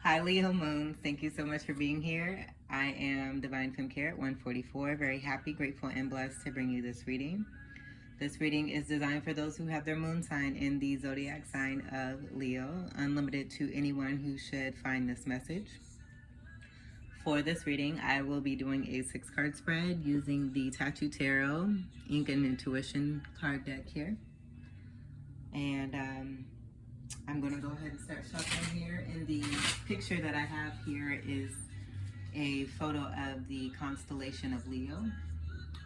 Hi, Leo Moon. Thank you so much for being here. I am Divine Femme Care at 144. Very happy, grateful, and blessed to bring you this reading. This reading is designed for those who have their moon sign in the zodiac sign of Leo, unlimited to anyone who should find this message. For this reading, I will be doing a 6-card spread using the Tattoo Tarot Ink and Intuition card deck here. And I'm going to go ahead and start shuffling here. And the picture that I have here is a photo of the constellation of Leo,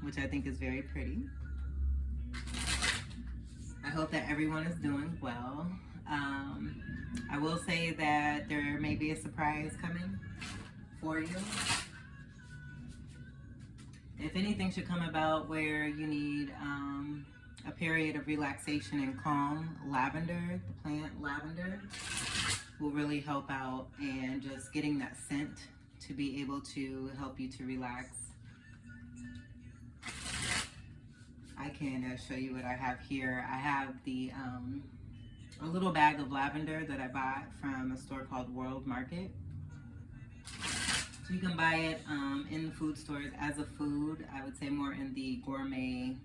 which I think is very pretty. I hope that everyone is doing well. I will say that there may be a surprise coming for you. If anything should come about where you need a period of relaxation and calm, lavender, the plant lavender, will really help out, and just getting that scent to be able to help you to relax. I can show you what I have here. I have the a little bag of lavender that I bought from a store called World Market. So you can buy it in the food stores as a food. I would say more in the gourmet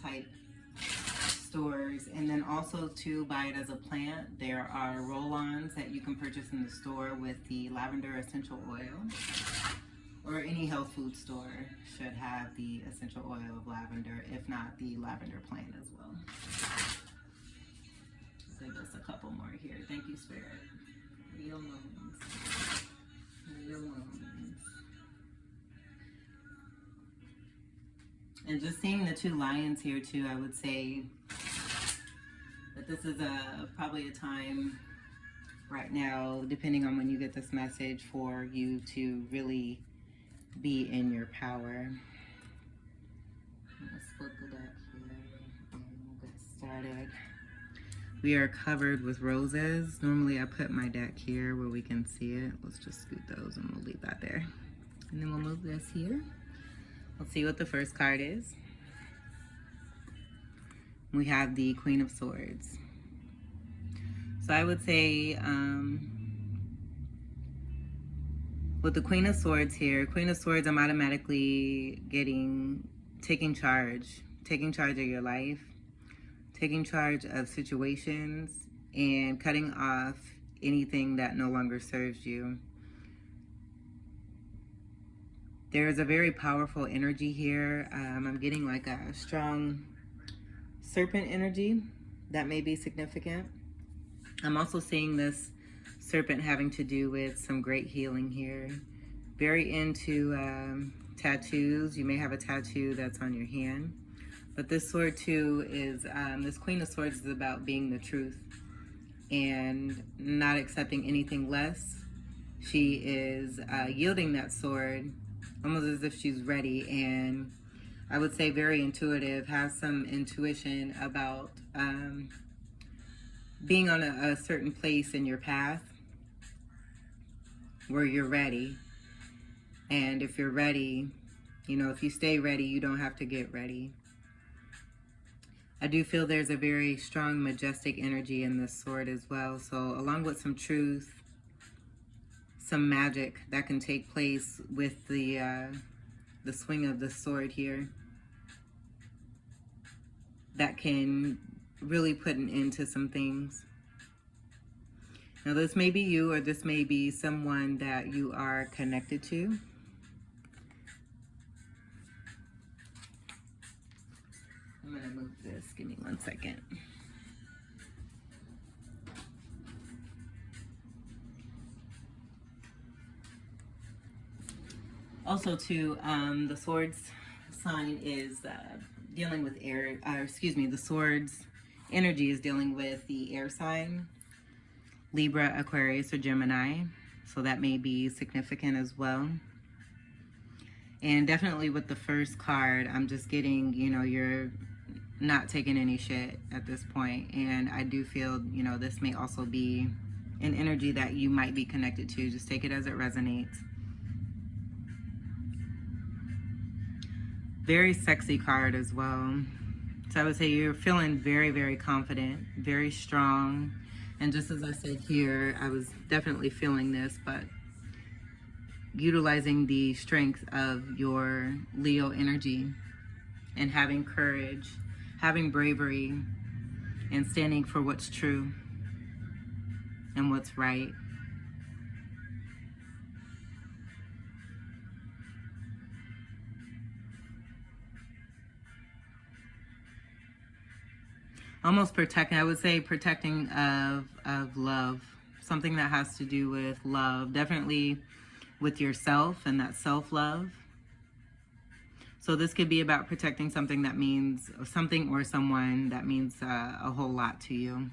type stores. And then also to buy it as a plant, there are roll-ons that you can purchase in the store with the lavender essential oil. Or any health food store should have the essential oil of lavender, if not the lavender plant as well. So just a couple more here. Thank you, Spirit. Leomoons. Leomoons. And just seeing the 2 lions here too, I would say that this is probably a time right now, depending on when you get this message, for you to really be in your power. I'm gonna split the deck here and we'll get started. We are covered with roses. Normally I put my deck here where we can see it. Let's just scoot those and we'll leave that there. And then we'll move this here. Let's see what the first card is. We have the Queen of Swords. So I would say, with the Queen of Swords here, Queen of Swords, I'm automatically getting taking charge of your life, taking charge of situations, and cutting off anything that no longer serves you. There is a very powerful energy here. I'm getting like a strong serpent energy that may be significant. I'm also seeing this serpent having to do with some great healing here. Very into tattoos. You may have a tattoo that's on your hand. But this sword too is, this Queen of Swords is about being the truth and not accepting anything less. She is yielding that sword almost as if she's ready, and I would say very intuitive, has some intuition about being on a certain place in your path where you're ready. And if you're ready, you know, if you stay ready, you don't have to get ready. I do feel there's a very strong, majestic energy in this sword as well. So along with some truth, some magic that can take place with the swing of the sword here, that can really put an end to some things. Now this may be you, or this may be someone that you are connected to. I'm gonna move this, give me 1 second. Also too, the swords sign is dealing with air, the swords energy is dealing with the air sign, Libra, Aquarius, or Gemini. So that may be significant as well. And definitely with the first card, I'm just getting, you know, you're not taking any shit at this point. And I do feel, you know, this may also be an energy that you might be connected to. Just take it as it resonates. Very sexy card as well. So I would say you're feeling very, very confident, very strong. And just as I said here, I was definitely feeling this, but utilizing the strength of your Leo energy and having courage, having bravery, and standing for what's true and what's right. Almost protecting, I would say protecting of love, something that has to do with love, definitely with yourself and that self-love. So this could be about protecting something that means, something or someone that means a whole lot to you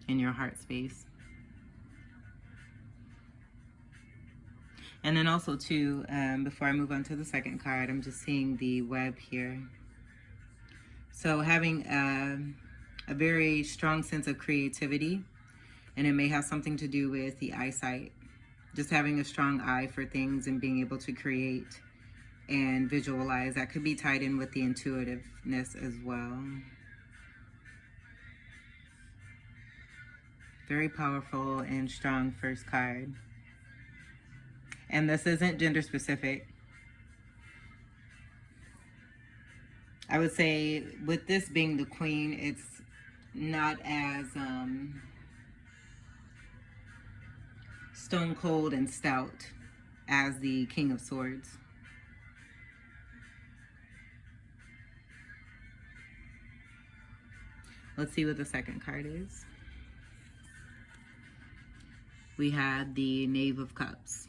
in your heart space. And then also too, before I move on to the second card, I'm just seeing the web here. So having a very strong sense of creativity, and it may have something to do with the eyesight. Just having a strong eye for things and being able to create and visualize. That could be tied in with the intuitiveness as well. Very powerful and strong first card. And this isn't gender specific. I would say with this being the queen, it's not as stone cold and stout as the King of Swords. Let's see what the second card is. We had the Knave of Cups.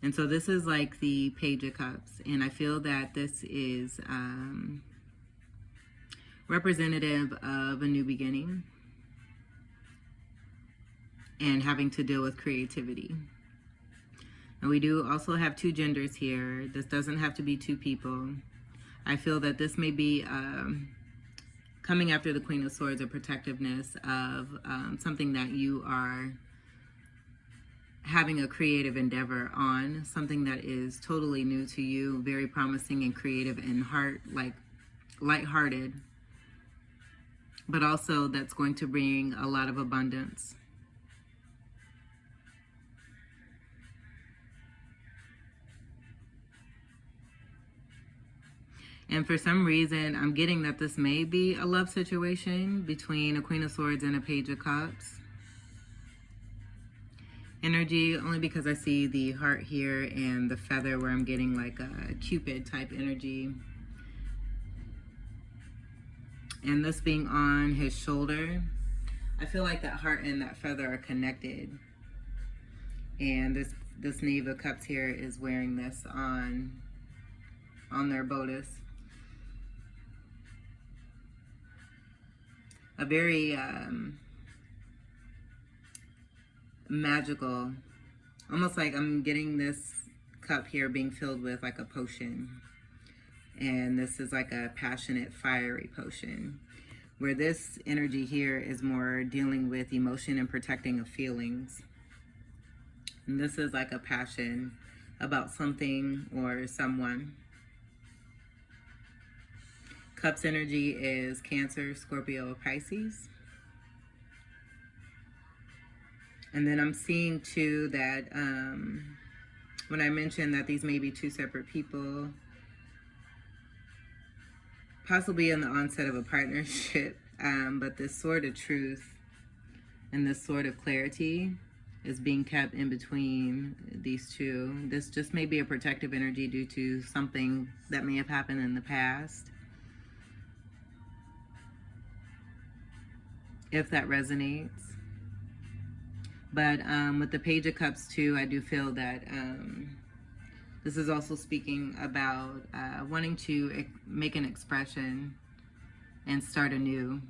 And so this is like the Page of Cups. And I feel that this is representative of a new beginning and having to deal with creativity. And we do also have two genders here. This doesn't have to be two people. I feel that this may be coming after the Queen of Swords, a protectiveness of something that you are having a creative endeavor on, something that is totally new to you, very promising and creative and lighthearted, but also that's going to bring a lot of abundance. And for some reason, I'm getting that this may be a love situation between a Queen of Swords and a Page of Cups energy, only because I see the heart here and the feather where I'm getting like a Cupid type energy. And this being on his shoulder, I feel like that heart and that feather are connected. And this Knave of Cups here is wearing this on their bodice. A very magical, almost like I'm getting this cup here being filled with like a potion. And this is like a passionate, fiery potion, where this energy here is more dealing with emotion and protecting of feelings. And this is like a passion about something or someone. Cups energy is Cancer, Scorpio, Pisces. And then I'm seeing too that when I mentioned that these may be two separate people, possibly in the onset of a partnership, but this Sword of Truth and this Sword of Clarity is being kept in between these two. This just may be a protective energy due to something that may have happened in the past, if that resonates. But with the Page of Cups too, I do feel that this is also speaking about wanting to make an expression and start anew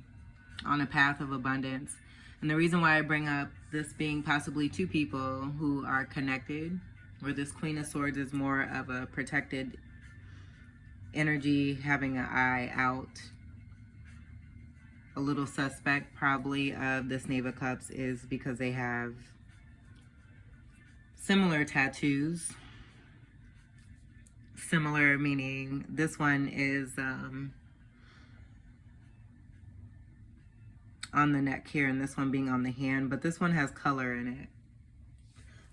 on a path of abundance. And the reason why I bring up this being possibly two people who are connected, where this Queen of Swords is more of a protected energy, having an eye out, a little suspect probably of this Knave of Cups, is because they have similar tattoos. Similar meaning this one is on the neck here, and this one being on the hand, but this one has color in it.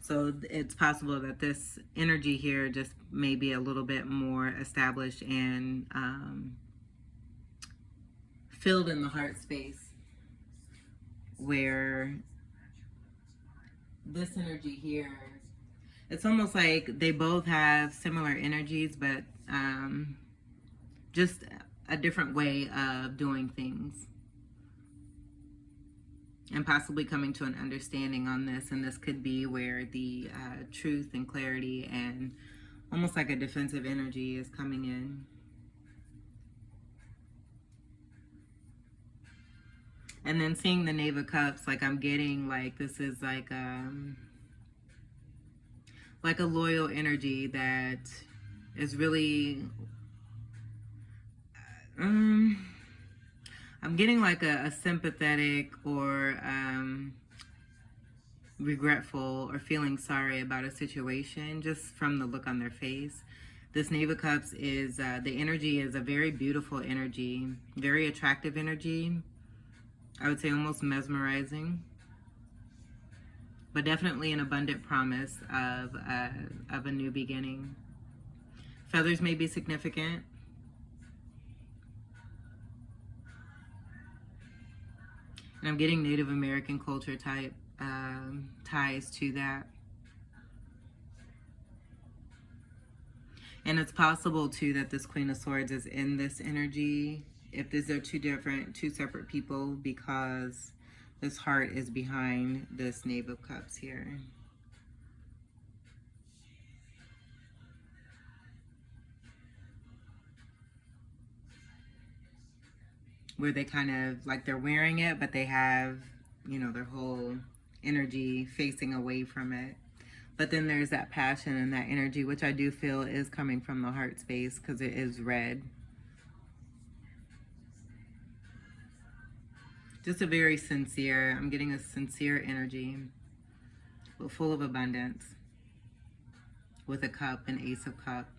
So it's possible that this energy here just may be a little bit more established and filled in the heart space, where this energy here, it's almost like they both have similar energies, but just a different way of doing things, and possibly coming to an understanding on this. And this could be where the truth and clarity and almost like a defensive energy is coming in. And then seeing the Knave of Cups, like I'm getting like this is like a loyal energy that is really I'm getting like a sympathetic or regretful or feeling sorry about a situation just from the look on their face. This Knave of Cups is, the energy is a very beautiful energy, very attractive energy. I would say almost mesmerizing, but definitely an abundant promise of a new beginning. Feathers may be significant. And I'm getting Native American culture type ties to that. And it's possible too that this Queen of Swords is in this energy, if these are two separate people, because this heart is behind this Knave of Cups here. Where they kind of, like they're wearing it, but they have, you know, their whole energy facing away from it. But then there's that passion and that energy, which I do feel is coming from the heart space because it is red. Just a very sincere, I'm getting a sincere energy, but full of abundance, with a cup, an Ace of Cups,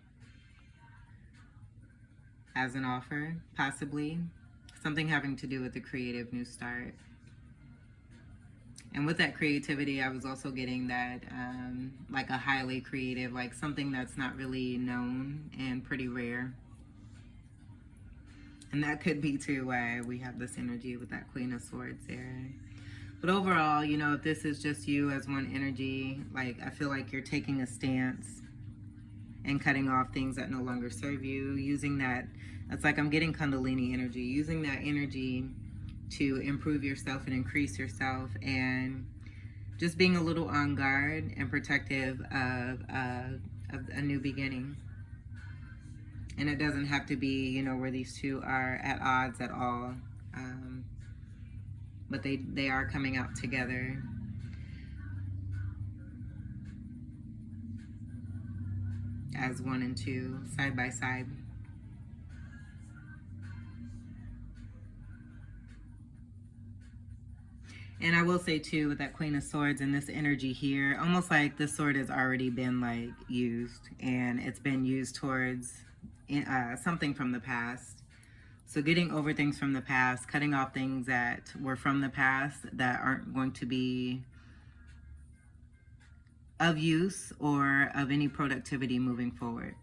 as an offer, possibly. Something having to do with the creative new start. And with that creativity, I was also getting that like a highly creative, like something that's not really known and pretty rare. And that could be too why we have this energy with that Queen of Swords there. But overall, you know, if this is just you as one energy, like I feel like you're taking a stance and cutting off things that no longer serve you, using that, it's like I'm getting Kundalini energy, using that energy to improve yourself and increase yourself, and just being a little on guard and protective of a new beginning. And it doesn't have to be, you know, where these two are at odds at all, but they are coming out together. As one and two, side by side. And I will say too, with that Queen of Swords and this energy here, almost like this sword has already been like used, and it's been used towards something from the past. So getting over things from the past, cutting off things that were from the past that aren't going to be of use or of any productivity moving forward.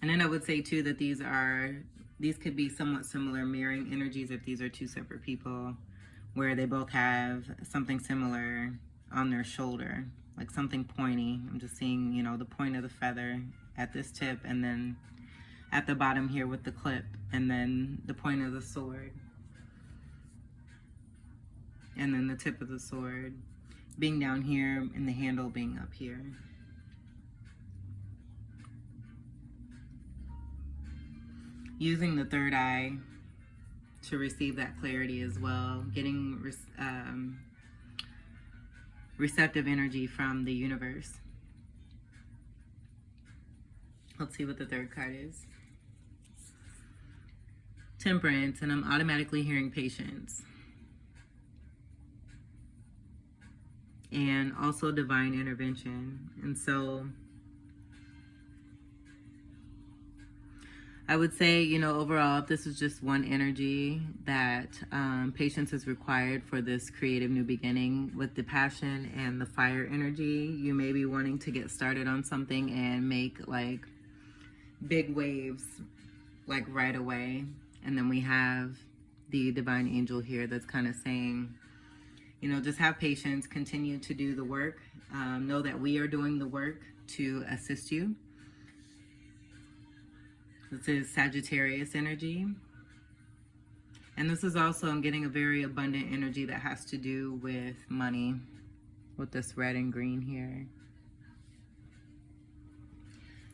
And then I would say too that these could be somewhat similar mirroring energies if these are two separate people, where they both have something similar on their shoulder, like something pointy. I'm just seeing, you know, the point of the feather at this tip, and then at the bottom here with the clip, and then the point of the sword, and then the tip of the sword being down here and the handle being up here. Using the third eye to receive that clarity as well, getting receptive energy from the universe. Let's see what the third card is. Temperance, and I'm automatically hearing patience. And also divine intervention. And so I would say, you know, overall, if this is just one energy, that patience is required for this creative new beginning. With the passion and the fire energy, you may be wanting to get started on something and make like big waves like right away. And then we have the divine angel here that's kind of saying, you know, just have patience, continue to do the work. Know that we are doing the work to assist you. This is Sagittarius energy. And this is also, I'm getting a very abundant energy that has to do with money, with this red and green here.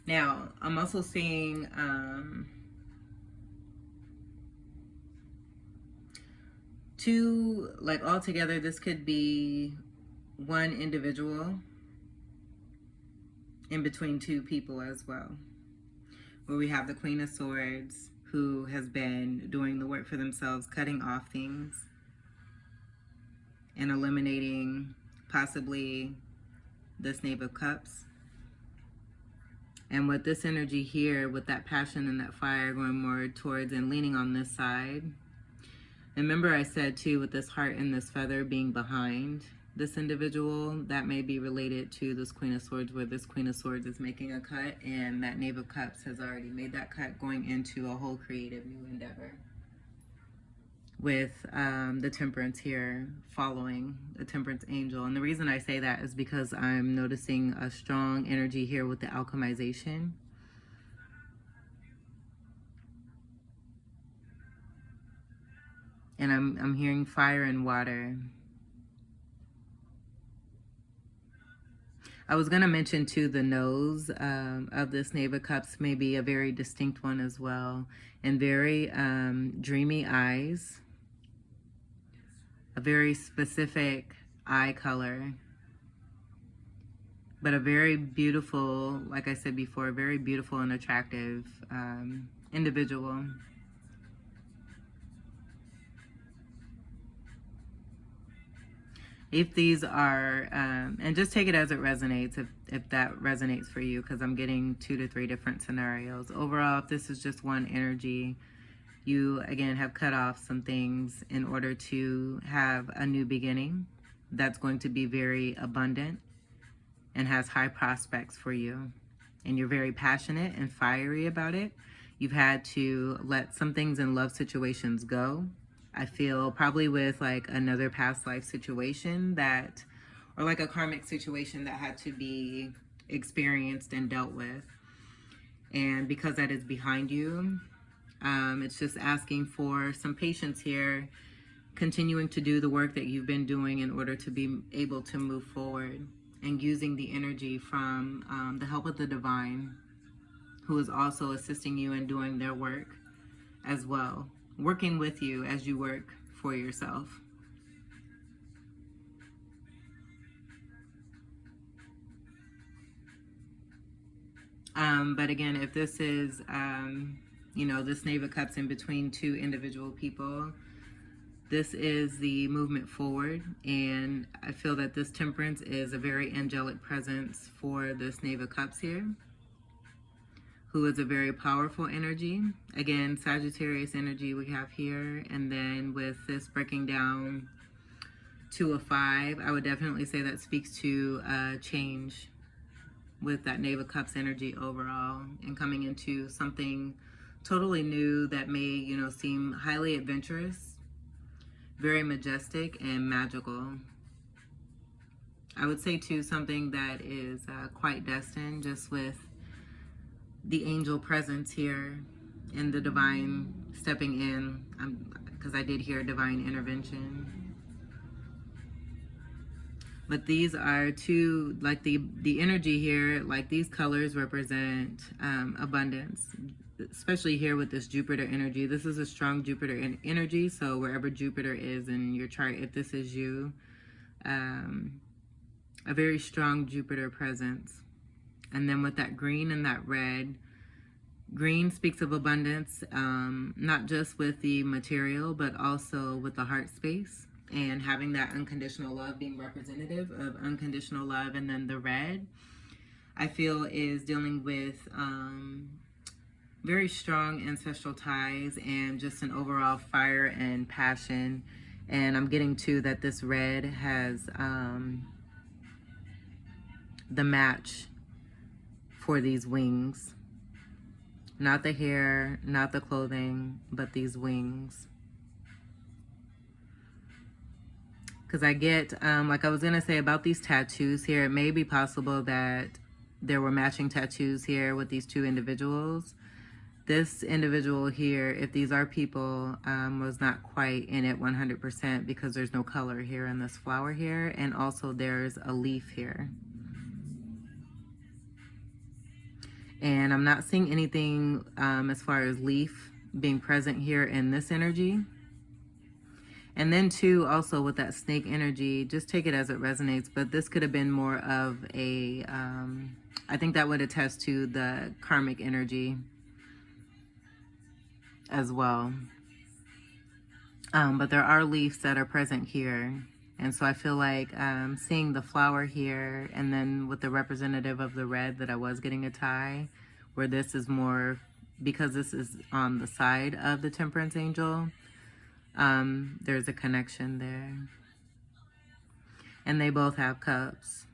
Now, I'm also seeing two, like all together, this could be one individual in between two people as well. Where we have the Queen of Swords, who has been doing the work for themselves, cutting off things and eliminating possibly this Knave of Cups. And with this energy here, with that passion and that fire going more towards and leaning on this side. Remember I said too, with this heart and this feather being behind this individual, that may be related to this Queen of Swords, where this Queen of Swords is making a cut and that Knave of Cups has already made that cut, going into a whole creative new endeavor. With the Temperance here following the Temperance angel. And the reason I say that is because I'm noticing a strong energy here with the alchemization. And I'm hearing fire and water. I was going to mention too, the nose of this Knave of Cups may be a very distinct one as well. And very dreamy eyes. A very specific eye color. But a very beautiful, like I said before, very beautiful and attractive individual. If these are, and just take it as it resonates, if that resonates for you, because I'm getting 2 to 3 different scenarios. Overall, if this is just one energy, you, again, have cut off some things in order to have a new beginning that's going to be very abundant and has high prospects for you. And you're very passionate and fiery about it. You've had to let some things in love situations go. I feel probably with like another past life situation that, or like a karmic situation that had to be experienced and dealt with. And because that is behind you, it's just asking for some patience here, continuing to do the work that you've been doing in order to be able to move forward, and using the energy from the help of the divine, who is also assisting you in doing their work as well, working with you as you work for yourself. But again, if this is, you know, this Knave of Cups in between two individual people, this is the movement forward. And I feel that this Temperance is a very angelic presence for this Knave of Cups here, who is a very powerful energy. Again, Sagittarius energy we have here. And then with this breaking down to a 5, I would definitely say that speaks to change with that Knave of Cups energy overall, and coming into something totally new that may, you know, seem highly adventurous, very majestic and magical. I would say too, something that is quite destined, just with the angel presence here and the divine stepping in, because I did hear divine intervention. But these are two, like the energy here, like these colors represent abundance, especially here with this Jupiter energy. This is a strong Jupiter energy, so wherever Jupiter is in your chart, if this is you, a very strong Jupiter presence. And then with that green and that red, green speaks of abundance, not just with the material, but also with the heart space, and having that unconditional love being representative of unconditional love. And then the red, I feel, is dealing with very strong ancestral ties and just an overall fire and passion. And I'm getting too that this red has the match for these wings. Not the hair, not the clothing, but these wings. Because I get, like I was going to say about these tattoos here, it may be possible that there were matching tattoos here with these two individuals. This individual here, if these are people, was not quite in it 100% because there's no color here in this flower here. And also there's a leaf here. And I'm not seeing anything as far as leaf being present here in this energy. And then too, also with that snake energy, just take it as it resonates, but this could have been more of a, I think that would attest to the karmic energy as well. But there are leaves that are present here. And so I feel like seeing the flower here, and then with the representative of the red that I was getting a tie, where this is more, because this is on the side of the temperance angel, there's a connection there. And they both have cups.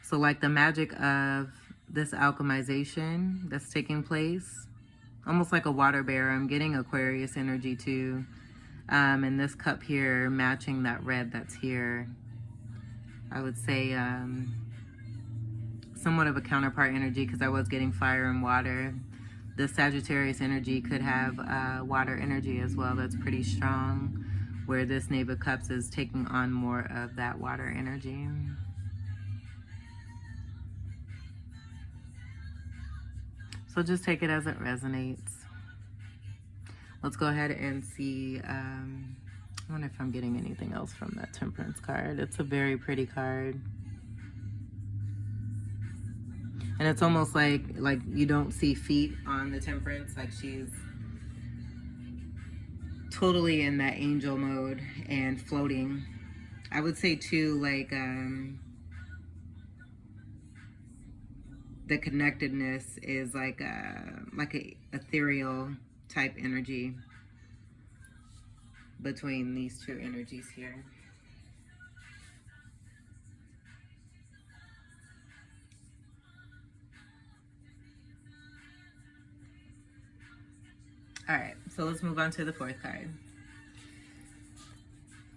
So like the magic of this alchemization that's taking place, almost like a water bearer. I'm getting Aquarius energy too. And this cup here matching that red that's here. I would say somewhat of a counterpart energy because I was getting fire and water. The Sagittarius energy could have water energy as well. That's pretty strong, where this Knave of Cups is taking on more of that water energy. So just take it as it resonates. Let's go ahead and see. I wonder if I'm getting anything else from that Temperance card. It's a very pretty card. And it's almost like you don't see feet on the Temperance. Like she's totally in that angel mode and floating. I would say too, like the connectedness is like a ethereal type energy between these two energies here. All right, so let's move on to the fourth card.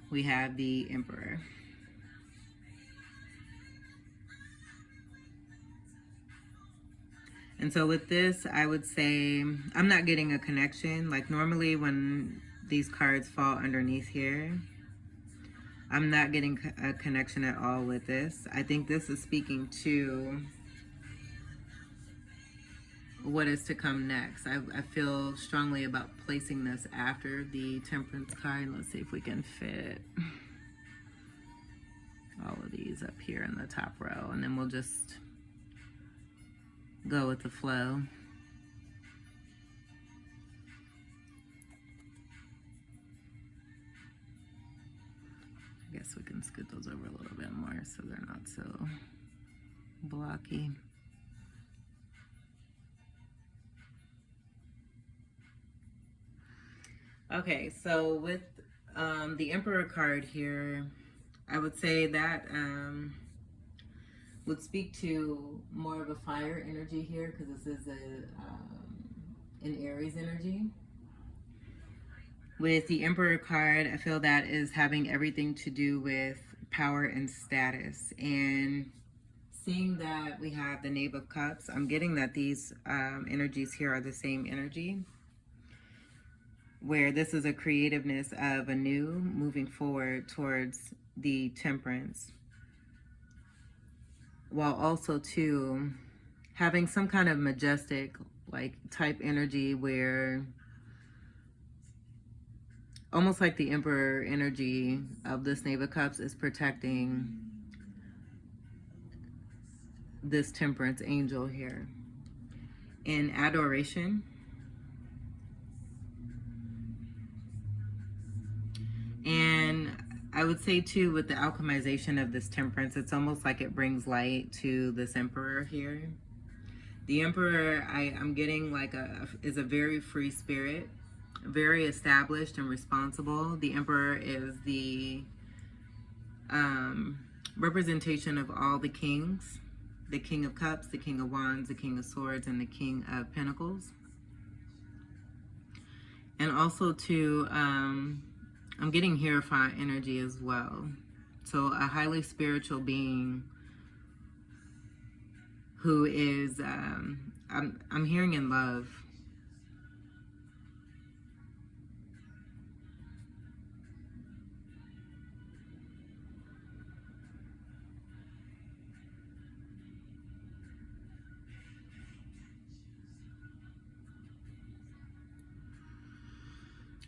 We have the Emperor. And so with this, I would say I'm not getting a connection. Like normally when these cards fall underneath here, I'm not getting a connection at all with this. I think this is speaking to what is to come next. I feel strongly about placing this after the Temperance card. Let's see if we can fit all of these up here in the top row, and then we'll just go with the flow. I guess we can scoot those over a little bit more so they're not so blocky. Okay, so with the Emperor card here, I would say that would speak to more of a fire energy here, because this is an Aries energy. With the Emperor card, I feel that is having everything to do with power and status. And seeing that we have the Knave of Cups, I'm getting that these energies here are the same energy, where this is a creativeness of a new moving forward towards the Temperance, while also too having some kind of majestic like type energy, where almost like the Emperor energy of this Knave of Cups is protecting this Temperance angel here in adoration. And I would say too, with the alchemization of this Temperance, it's almost like it brings light to this Emperor here. The Emperor, I'm getting like is a very free spirit, very established and responsible. The Emperor is the representation of all the kings, the King of Cups, the King of Wands, the King of Swords, and the King of Pentacles. And also too, I'm getting Hierophant energy as well. So a highly spiritual being who is, I'm hearing in love.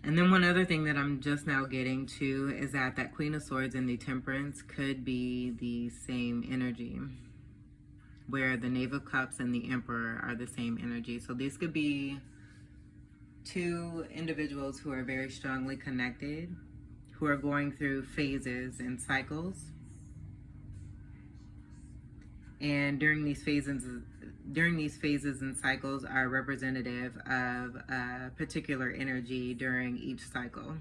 And then one other thing that I'm just now getting to is that Queen of Swords and the Temperance could be the same energy, where the Knave of Cups and the Emperor are the same energy. So these could be two individuals who are very strongly connected, who are going through phases and cycles. And during these phases and cycles are representative of a particular energy during each cycle.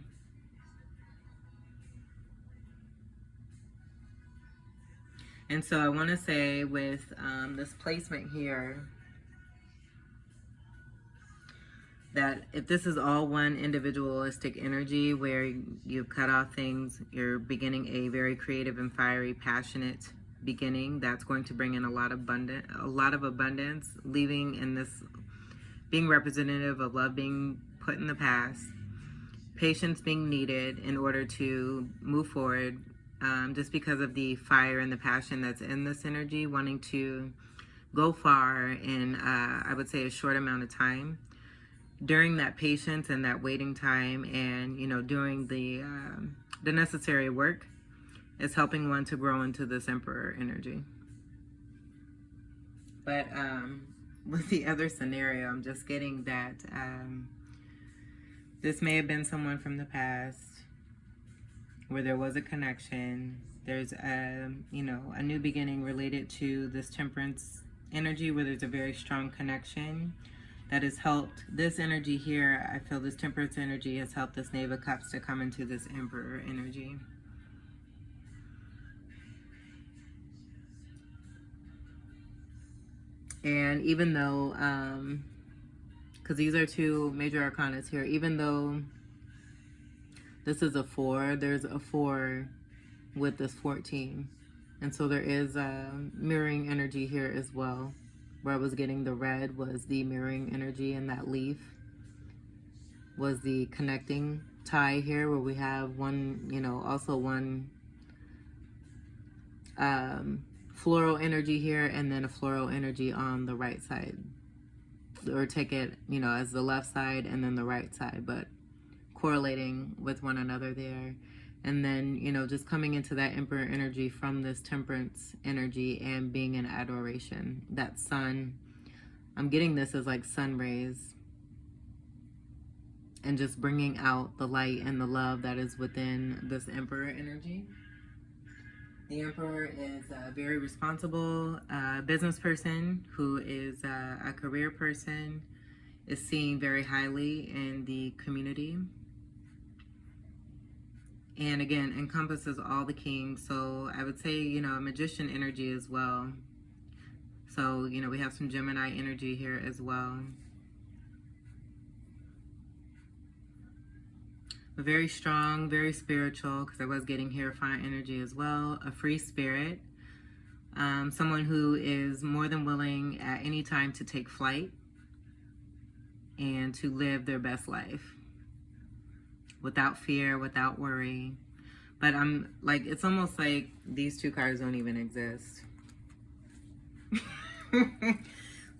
And so I want to say with this placement here, that if this is all one individualistic energy where you've cut off things, you're beginning a very creative and fiery, passionate beginning, that's going to bring in a lot of abundance, leaving in this, being representative of love being put in the past, patience being needed in order to move forward, just because of the fire and the passion that's in this energy, wanting to go far in, I would say, a short amount of time. During that patience and that waiting time, and doing the necessary work, is helping one to grow into this Emperor energy. But with the other scenario, I'm just getting that this may have been someone from the past where there was a connection. There's a new beginning related to this Temperance energy, where there's a very strong connection that has helped this energy here. I feel this Temperance energy has helped this Knave of Cups to come into this Emperor energy. And even though, because these are two major arcanas here, even though this is a 4, there's a 4 with this 14. And so there is a mirroring energy here as well. Where I was getting the red was the mirroring energy, and that leaf was the connecting tie here, where we have one, also one floral energy here, and then a floral energy on the right side. Or take it, as the left side and then the right side, but correlating with one another there. And then, just coming into that Emperor energy from this Temperance energy and being in adoration. That sun, I'm getting this as like sun rays. And just bringing out the light and the love that is within this Emperor energy. The Emperor is a very responsible business person who is a career person, is seen very highly in the community. And again, encompasses all the kings. So I would say, a magician energy as well. So, we have some Gemini energy here as well. But very strong, very spiritual, because I was getting Hierophant energy as well. A free spirit. Someone who is more than willing at any time to take flight and to live their best life. Without fear, without worry. But I'm like, it's almost like these two cards don't even exist.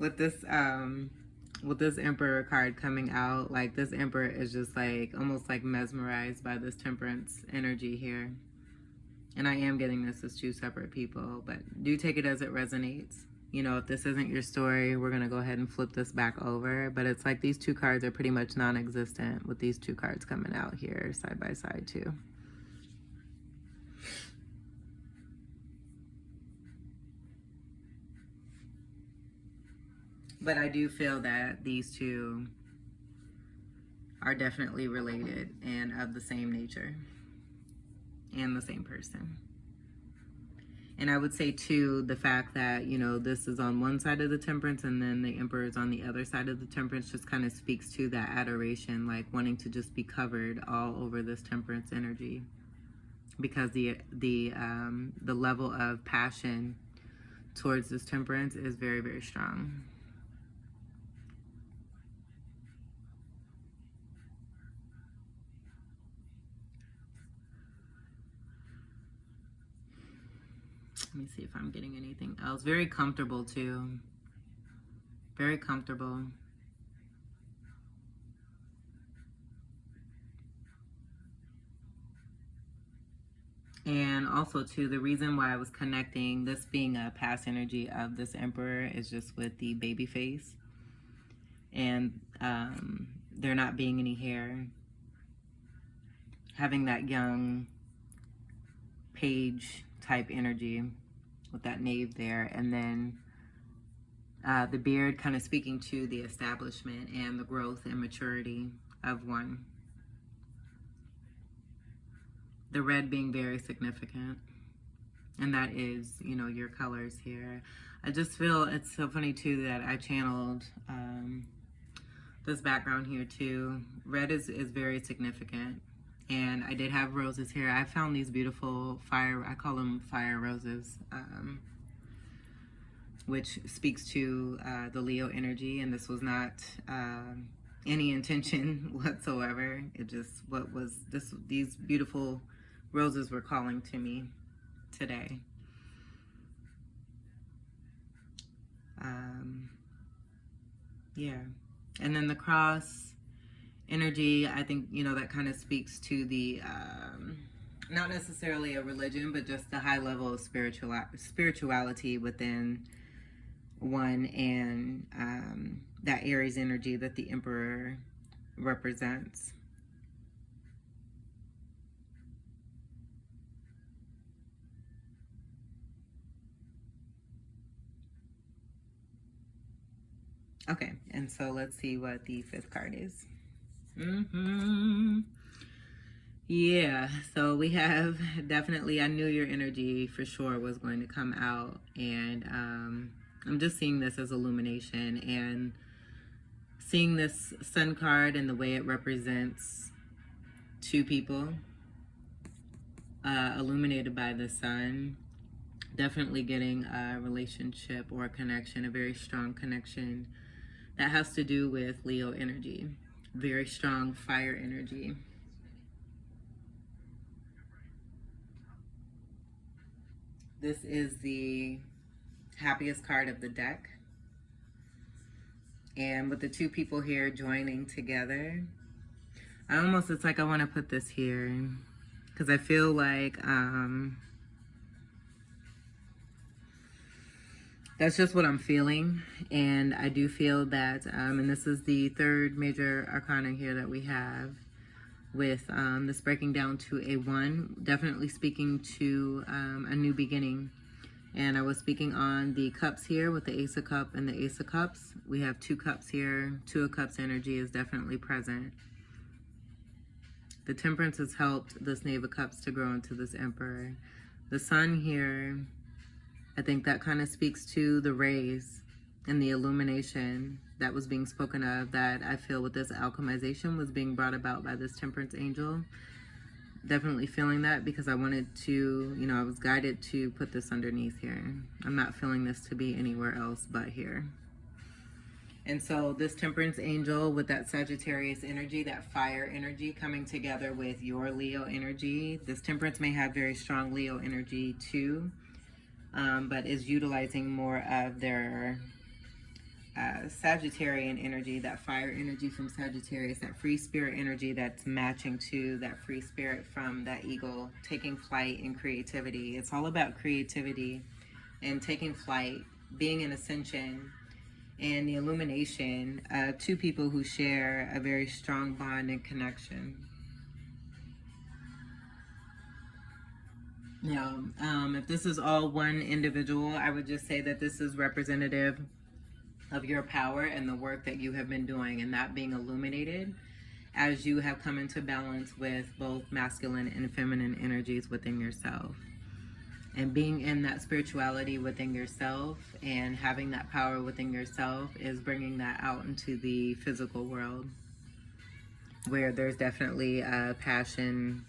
With this Emperor card coming out, like this Emperor is just like almost like mesmerized by this Temperance energy here. And I am getting this as two separate people, but do take it as it resonates. If this isn't your story, we're going to go ahead and flip this back over. But it's like these two cards are pretty much non-existent, with these two cards coming out here side by side too. But I do feel that these two are definitely related and of the same nature and the same person. And I would say too, the fact that, you know, this is on one side of the temperance and then the emperor is on the other side of the temperance just kind of speaks to that adoration, like wanting to just be covered all over this temperance energy, because the level of passion towards this temperance is very, very strong. Let me see if I'm getting anything else. Very comfortable too. Very comfortable. And also too, the reason why I was connecting this being a past energy of this emperor is just with the baby face. And there not being any hair. Having that young page type energy with that knave there, and then the beard kind of speaking to the establishment and the growth and maturity of one. The red being very significant, and that is, you know, your colors here. I just feel it's so funny too that I channeled this background here too. Red is very significant. And I did have roses here. I found these beautiful I call them fire roses, which speaks to the Leo energy. And this was not any intention whatsoever. It just, these beautiful roses were calling to me today. Yeah. And then the cross energy, I think, you know, that kind of speaks to the not necessarily a religion, but just the high level of spirituality within one, and that Aries energy that the emperor represents. Okay, and so let's see what the fifth card is. Yeah, so we have definitely, I knew your energy for sure was going to come out, and I'm just seeing this as illumination, and seeing this sun card and the way it represents two people illuminated by the sun, definitely getting a relationship or a connection, a very strong connection that has to do with Leo energy. Very strong fire energy. This is the happiest card of the deck. And with the two people here joining together, it's like I want to put this here because I feel like that's just what I'm feeling. And I do feel that, and this is the third major arcana here that we have, with this breaking down to a 1, definitely speaking to a new beginning. And I was speaking on the cups here with the Ace of Cups and the Ace of Cups. We have 2 cups here. 2 of Cups energy is definitely present. The Temperance has helped this Knave of Cups to grow into this Emperor. The Sun here, I think that kind of speaks to the rays and the illumination that was being spoken of, that I feel with this alchemization was being brought about by this Temperance angel. Definitely feeling that, because I wanted to, you know, I was guided to put this underneath here. I'm not feeling this to be anywhere else but here. And so this Temperance angel with that Sagittarius energy, that fire energy coming together with your Leo energy. This Temperance may have very strong Leo energy too, but is utilizing more of their Sagittarian energy, that fire energy from Sagittarius, that free spirit energy that's matching to that free spirit from that eagle, taking flight and creativity. It's all about creativity and taking flight, being in ascension, and the illumination of 2 people who share a very strong bond and connection. Now, if this is all one individual, I would just say that this is representative of your power and the work that you have been doing, and that being illuminated as you have come into balance with both masculine and feminine energies within yourself. And being in that spirituality within yourself and having that power within yourself is bringing that out into the physical world, where there's definitely a passion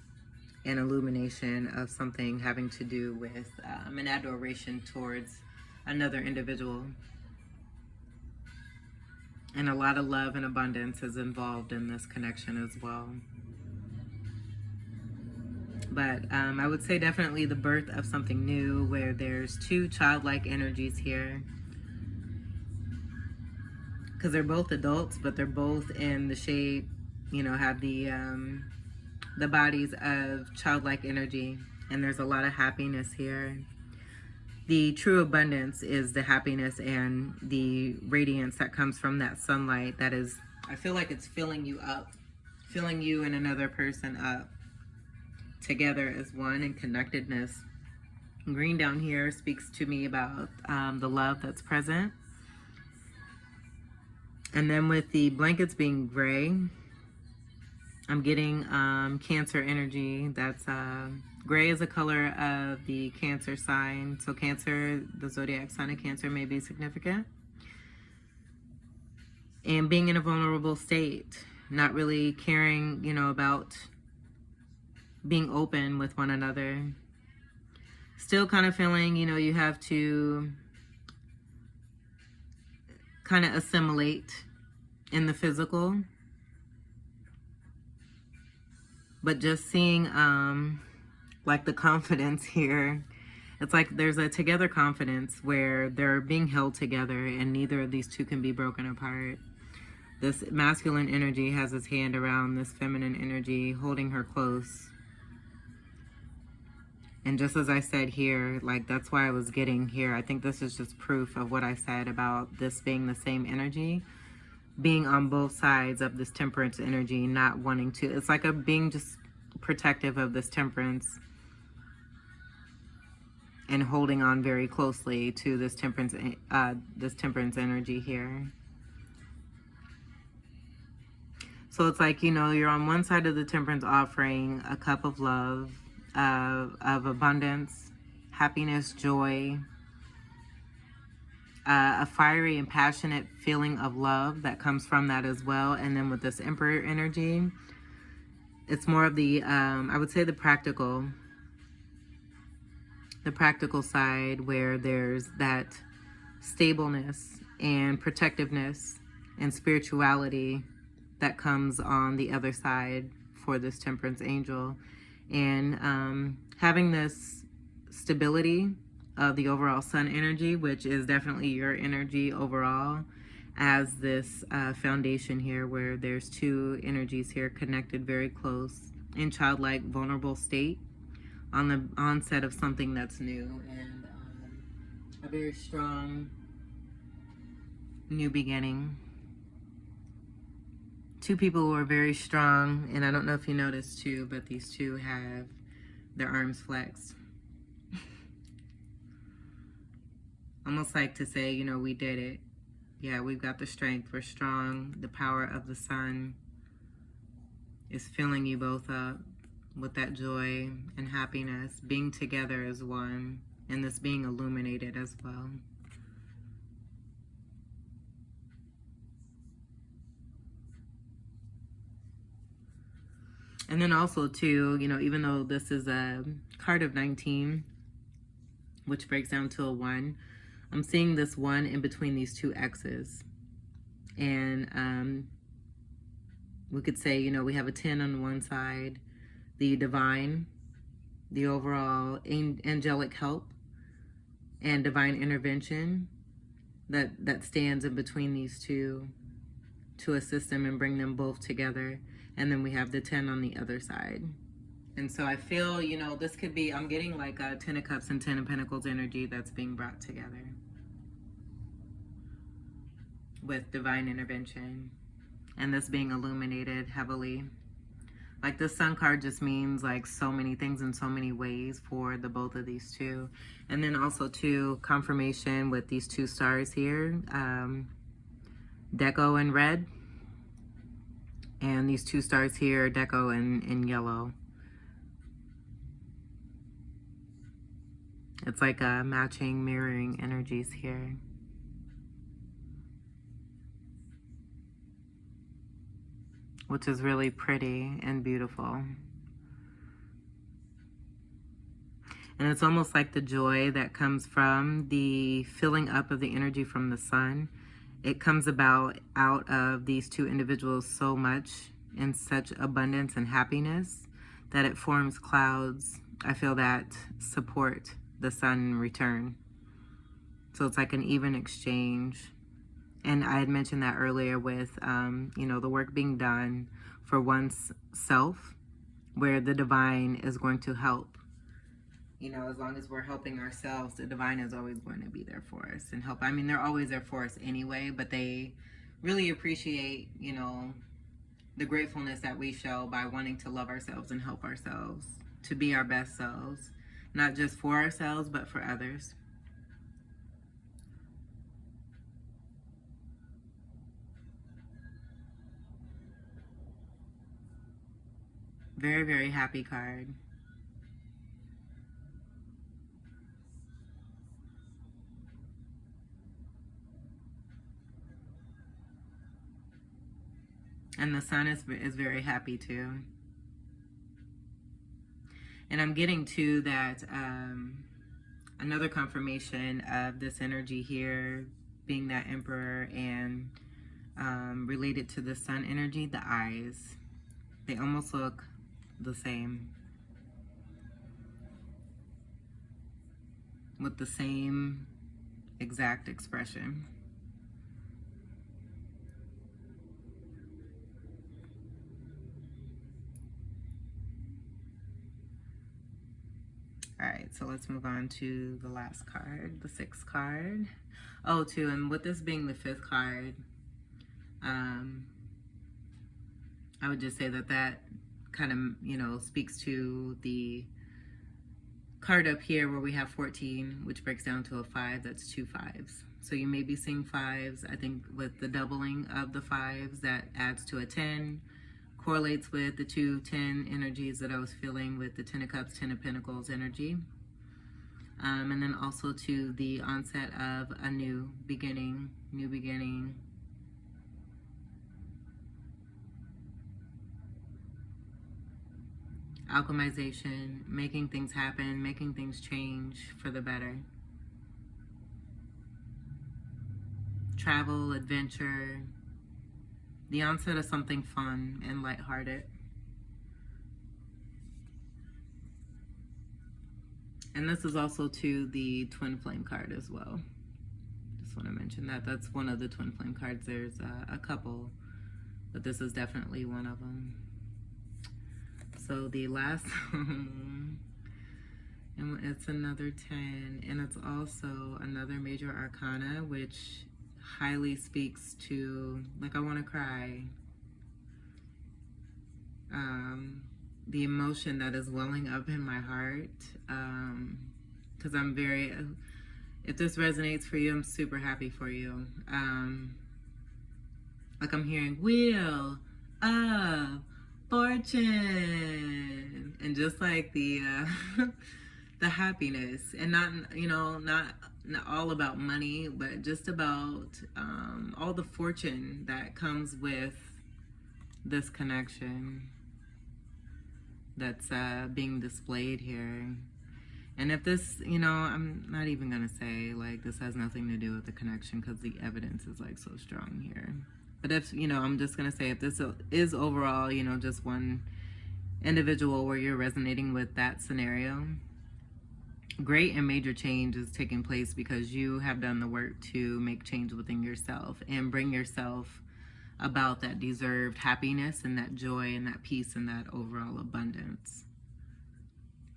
and illumination of something having to do with an adoration towards another individual. And a lot of love and abundance is involved in this connection as well. But I would say definitely the birth of something new, where there's two childlike energies here. Because they're both adults, but they're both in the shape, you know, have the bodies of childlike energy. And there's a lot of happiness here. The true abundance is the happiness and the radiance that comes from that sunlight that is, I feel like it's filling you up, filling you and another person up together as one in connectedness. Green down here speaks to me about the love that's present. And then with the blankets being gray, I'm getting Cancer energy. That's gray is a color of the Cancer sign. So Cancer, the zodiac sign of Cancer, may be significant. And being in a vulnerable state, not really caring, you know, about being open with one another. Still kind of feeling, you know, you have to kind of assimilate in the physical. But just seeing like the confidence here, it's like there's a together confidence where they're being held together and neither of these two can be broken apart. This masculine energy has his hand around this feminine energy, holding her close. And just as I said here, like that's why I was getting here. I think this is just proof of what I said about this being the same energy, being on both sides of this temperance energy, not wanting to, it's like a being just protective of this temperance and holding on very closely to this temperance energy here. So it's like, you know, you're on one side of the temperance offering a cup of love, of abundance, happiness, joy, a fiery and passionate feeling of love that comes from that as well. And then with this Emperor energy, it's more of the, I would say the practical side, where there's that stableness and protectiveness and spirituality that comes on the other side for this temperance angel. And having this stability of the overall sun energy, which is definitely your energy overall, as this foundation here, where there's two energies here connected very close in childlike vulnerable state on the onset of something that's new, and a very strong new beginning. Two people who are very strong, and I don't know if you noticed too, but these two have their arms flexed. Almost like to say, you know, we did it. Yeah, we've got the strength. We're strong. The power of the sun is filling you both up with that joy and happiness, being together as one, and this being illuminated as well. And then also too, you know, even though this is a card of 19, which breaks down to a 1, I'm seeing this 1 in between these two X's. And we could say, you know, we have a 10 on one side, the divine, the overall angelic help and divine intervention that stands in between these two to assist them and bring them both together. And then we have the 10 on the other side. And so I feel, you know, this could be, I'm getting like a 10 of Cups and 10 of Pentacles energy that's being brought together with divine intervention, and this being illuminated heavily. Like the Sun card just means like so many things in so many ways for the both of these two. And then also too, confirmation with these two stars here. Deco in red, and these 2 stars here, Deco in yellow. It's like a matching, mirroring energies here. Which is really pretty and beautiful. And it's almost like the joy that comes from the filling up of the energy from the sun. It comes about out of these 2 individuals so much in such abundance and happiness that it forms clouds, I feel, that support the sun in return. So it's like an even exchange. And I had mentioned that earlier with, you know, the work being done for one's self, where the divine is going to help. You know, as long as we're helping ourselves, the divine is always going to be there for us and help. I mean, they're always there for us anyway, but they really appreciate, you know, the gratefulness that we show by wanting to love ourselves and help ourselves to be our best selves, not just for ourselves, but for others. Very, very happy card. And the sun is very happy too. And I'm getting to that, another confirmation of this energy here being that emperor and related to the sun energy, the eyes. They almost look the same. With the same exact expression. All right, so let's move on to the last card, the 6th card. Oh, too, and with this being the 5th card, I would just say that that kind of, you know, speaks to the card up here where we have 14, which breaks down to a 5. That's 2 5s. So you may be seeing 5s. I think with the doubling of the 5s, that adds to a 10. Correlates with the 2 10 energies that I was feeling with the 10 of Cups, 10 of Pentacles energy. And then also to the onset of a new beginning, alchemization, making things happen, making things change for the better. Travel, adventure, the onset of something fun and lighthearted. And this is also to the twin flame card as well. Just want to mention that that's one of the twin flame cards. There's a couple, but this is definitely one of them. So the last and it's another 10, and it's also another major arcana, which highly speaks to, like, I want to cry. The emotion that is welling up in my heart, because I'm very, if this resonates for you, I'm super happy for you. Like, I'm hearing Wheel of Fortune, and just like the the happiness, and not, you know, not all about money, but just about all the fortune that comes with this connection that's being displayed here. And if this, you know, I'm not even gonna say like this has nothing to do with the connection, because the evidence is like so strong here. But if, you know, I'm just gonna say if this is overall, you know, just one individual where you're resonating with that scenario, great and major change is taking place because you have done the work to make change within yourself and bring yourself about that deserved happiness and that joy and that peace and that overall abundance.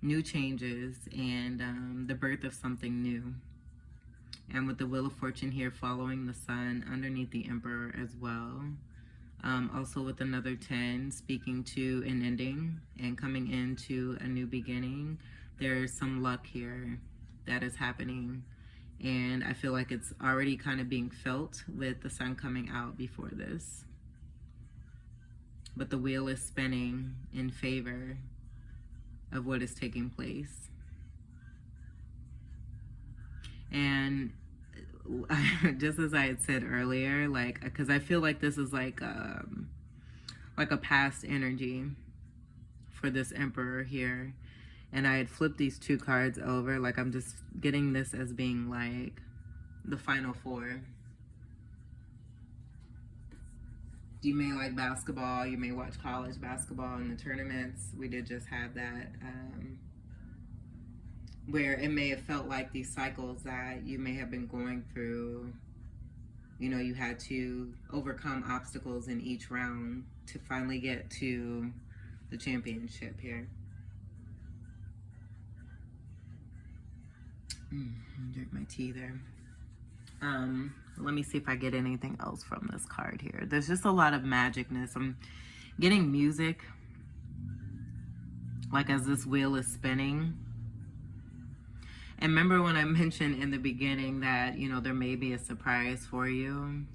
New changes and the birth of something new. And with the Wheel of Fortune here following the sun underneath the Emperor as well. Also with another 10 speaking to an ending and coming into a new beginning. There's some luck here that is happening. And I feel like it's already kind of being felt with the sun coming out before this. But the wheel is spinning in favor of what is taking place. And just as I had said earlier, like, because I feel like this is like a past energy for this emperor here. And I had flipped these two cards over, like I'm just getting this as being like the final four. You may like basketball, you may watch college basketball in the tournaments. We did just have that, where it may have felt like these cycles that you may have been going through. You know, you had to overcome obstacles in each round to finally get to the championship here. Drink my tea there. Let me see if I get anything else from this card here. There's just a lot of magicness. I'm getting music, like as this wheel is spinning. And remember when I mentioned in the beginning that, you know, there may be a surprise for you?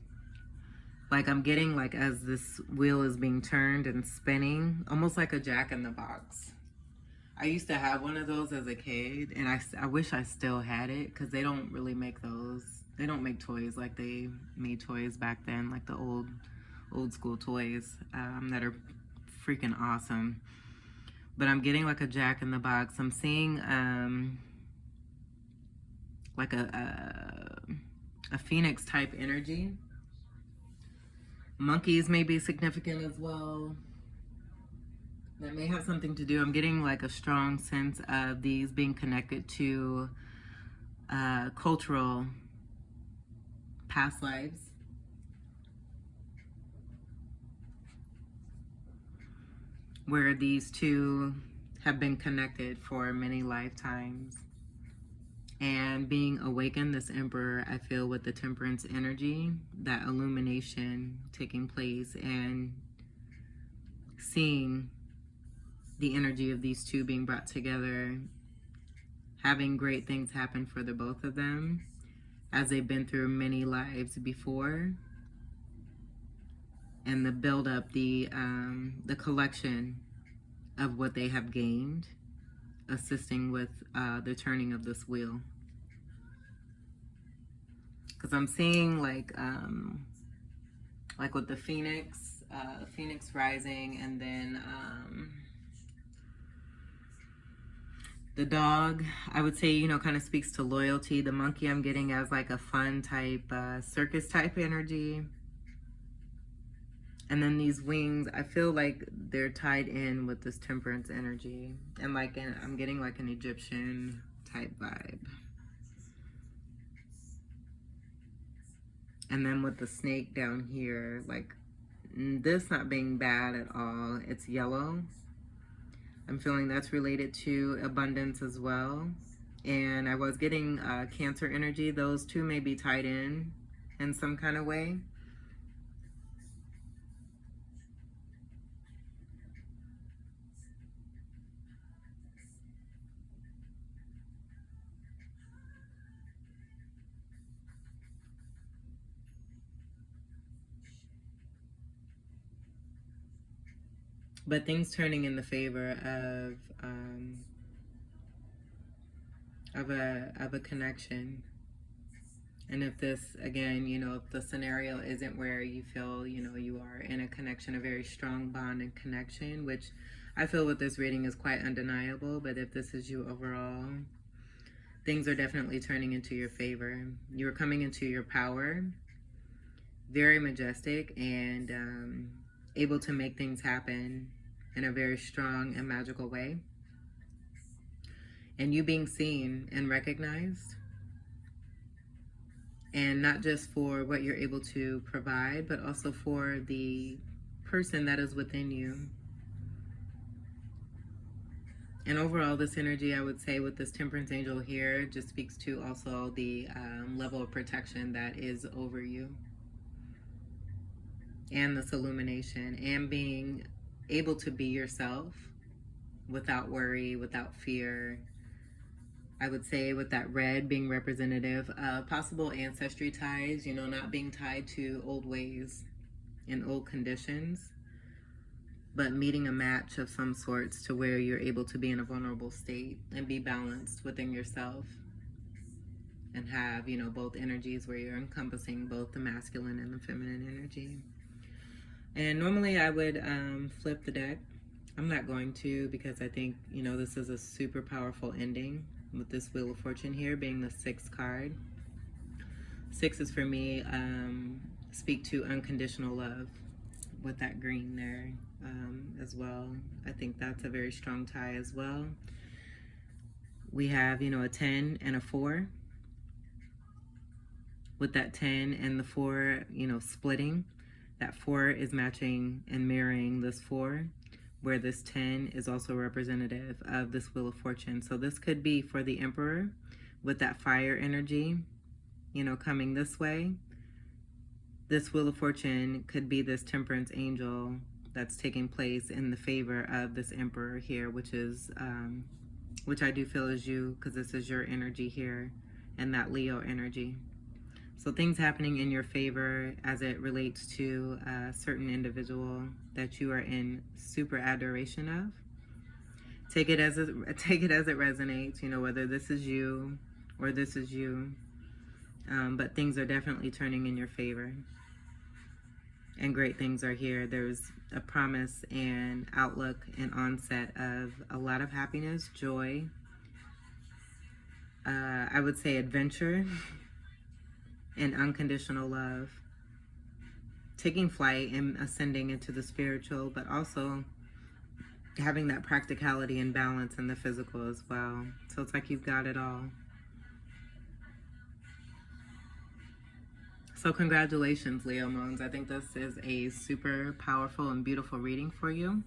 Like I'm getting like as this wheel is being turned and spinning, almost like a Jack-in-the-Box. I used to have one of those as a kid, and I wish I still had it, because they don't really make those. They don't make toys like they made toys back then, like the old school toys that are freaking awesome. But I'm getting like a Jack-in-the-Box. I'm seeing like a phoenix type energy. Monkeys may be significant as well. That may have something to do. I'm getting like a strong sense of these being connected to cultural past lives. Where these two have been connected for many lifetimes. And being awakened, this emperor, I feel with the temperance energy, that illumination taking place, and seeing the energy of these two being brought together, having great things happen for the both of them, as they've been through many lives before, and the build up, the collection of what they have gained, assisting with the turning of this wheel. Because I'm seeing like with the phoenix, phoenix rising, and then the dog, I would say, you know, kind of speaks to loyalty. The monkey I'm getting as like a fun type, circus type energy. And then these wings, I feel like they're tied in with this temperance energy. And like, I'm getting like an Egyptian type vibe. And then with the snake down here, like this not being bad at all. It's yellow. I'm feeling that's related to abundance as well. And I was getting Cancer energy. Those two may be tied in some kind of way. But things turning in the favor of a connection. And if this, again, you know, if the scenario isn't where you feel, you know, you are in a connection, a very strong bond and connection, which I feel with this reading is quite undeniable, but if this is you overall, things are definitely turning into your favor. You're coming into your power, very majestic, and able to make things happen in a very strong and magical way. And you being seen and recognized, and not just for what you're able to provide, but also for the person that is within you. And overall, this energy, I would say, with this temperance angel here, just speaks to also the level of protection that is over you. And this illumination, and being able to be yourself without worry, without fear, I would say with that red being representative of possible ancestry ties, you know, not being tied to old ways and old conditions, but meeting a match of some sorts to where you're able to be in a vulnerable state and be balanced within yourself and have, you know, both energies where you're encompassing both the masculine and the feminine energy. And normally I would flip the deck. I'm not going to, because I think, you know, this is a super powerful ending with this Wheel of Fortune here being the 6th card. 6 is for me, speak to unconditional love with that green there as well. I think that's a very strong tie as well. We have, you know, a 10 and a 4. With that 10 and the 4, you know, splitting. That 4 is matching and mirroring this 4, where this 10 is also representative of this Wheel of Fortune. So this could be for the Emperor with that fire energy, you know, coming this way. This Wheel of Fortune could be this Temperance angel that's taking place in the favor of this Emperor here, which is, which I do feel is you, because this is your energy here, and that Leo energy. So things happening in your favor as it relates to a certain individual that you are in super adoration of. Take it as it resonates, you know, whether this is you or this is you. But things are definitely turning in your favor. And great things are here. There's a promise and outlook and onset of a lot of happiness, joy, I would say adventure, and unconditional love, taking flight and ascending into the spiritual, but also having that practicality and balance in the physical as well. So it's like you've got it all. So congratulations, Leo Moons. I think this is a super powerful and beautiful reading for you.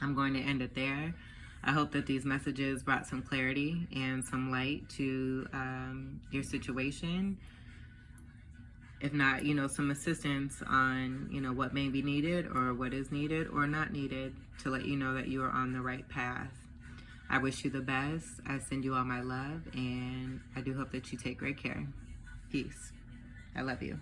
I'm going to end it there. I hope that these messages brought some clarity and some light to your situation. If not, you know, some assistance on, you know, what may be needed or what is needed or not needed to let you know that you are on the right path. I wish you the best. I send you all my love, and I do hope that you take great care. Peace. I love you.